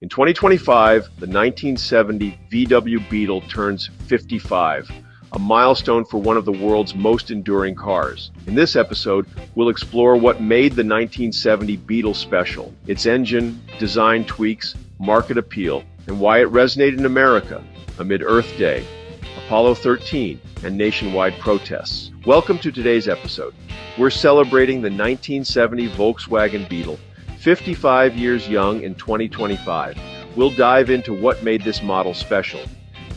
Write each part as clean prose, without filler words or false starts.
In 2025, the 1970 VW Beetle turns 55, a milestone for one of the world's most enduring cars. In this episode, we'll explore what made the 1970 Beetle special, its engine, design tweaks, market appeal, and why it resonated in America amid Earth Day, Apollo 13, and nationwide protests. Welcome to today's episode. We're celebrating the 1970 Volkswagen Beetle, 55 years young in 2025. We'll dive into what made this model special,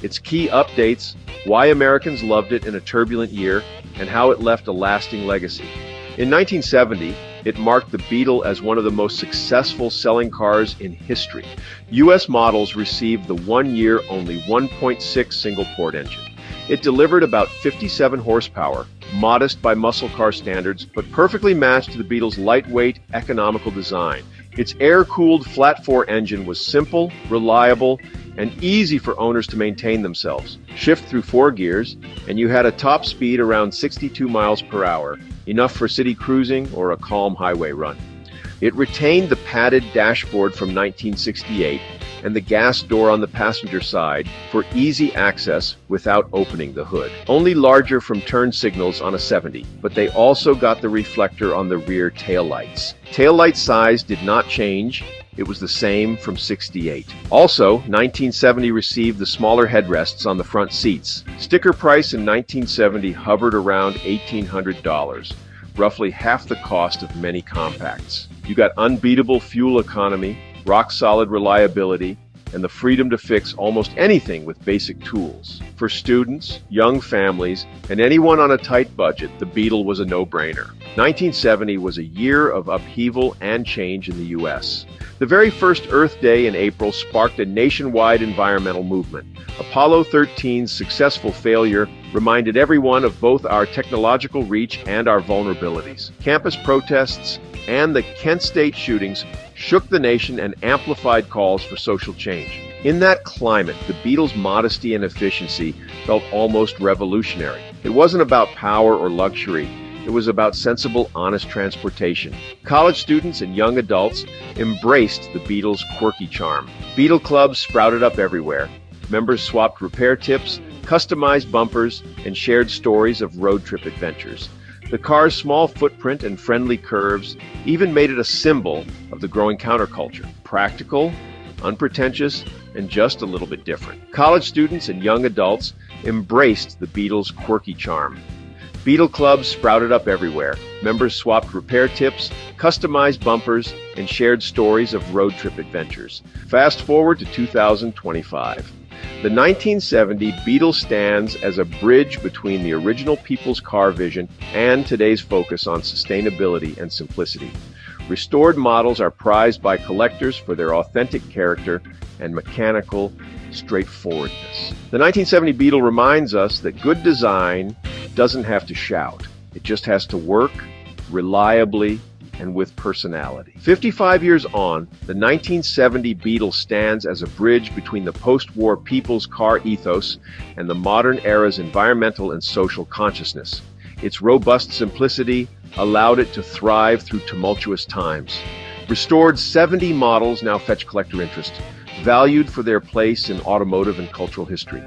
its key updates, why Americans loved it in a turbulent year, and how it left a lasting legacy. In 1970, it marked the Beetle as one of the most successful selling cars in history. U.S. models received the one-year, only 1.6 single-port engine. It delivered about 57 horsepower, modest by muscle car standards, but perfectly matched the Beetle's lightweight, economical design. Its air-cooled flat-4 engine was simple, reliable, and easy for owners to maintain themselves. Shift through 4 gears, and you had a top speed around 62 miles per hour, enough for city cruising or a calm highway run. It retained the padded dashboard from 1968 and the gas door on the passenger side for easy access without opening the hood. Only larger from turn signals on a 70, but they also got the reflector on the rear taillights. Taillight size did not change. It was the same from 68. Also, 1970 received the smaller headrests on the front seats. Sticker price in 1970 hovered around $1,800, roughly half the cost of many compacts. You got unbeatable fuel economy, rock-solid reliability, and the freedom to fix almost anything with basic tools. For students, young families, and anyone on a tight budget, the Beetle was a no-brainer. 1970 was a year of upheaval and change in the U.S. The very first Earth Day in April sparked a nationwide environmental movement. Apollo 13's successful failure reminded everyone of both our technological reach and our vulnerabilities. Campus protests and the Kent State shootings shook the nation and amplified calls for social change. In that climate, the Beetle's modesty and efficiency felt almost revolutionary. It wasn't about power or luxury. It was about sensible, honest transportation. College students and young adults embraced the Beetle's quirky charm. Beetle clubs sprouted up everywhere. Members swapped repair tips, customized bumpers, and shared stories of road trip adventures. The car's small footprint and friendly curves even made it a symbol of the growing counterculture. Practical, unpretentious, and just a little bit different. College students and young adults embraced the Beetle's quirky charm. Beetle clubs sprouted up everywhere. Members swapped repair tips, customized bumpers, and shared stories of road trip adventures. Fast forward to 2025. The 1970 Beetle stands as a bridge between the original people's car vision and today's focus on sustainability and simplicity. Restored models are prized by collectors for their authentic character and mechanical straightforwardness. The 1970 Beetle reminds us that good design doesn't have to shout. It just has to work reliably and with personality. 55 years on, the 1970 Beetle stands as a bridge between the post-war people's car ethos and the modern era's environmental and social consciousness. Its robust simplicity allowed it to thrive through tumultuous times. Restored 70 models now fetch collector interest, valued for their place in automotive and cultural history.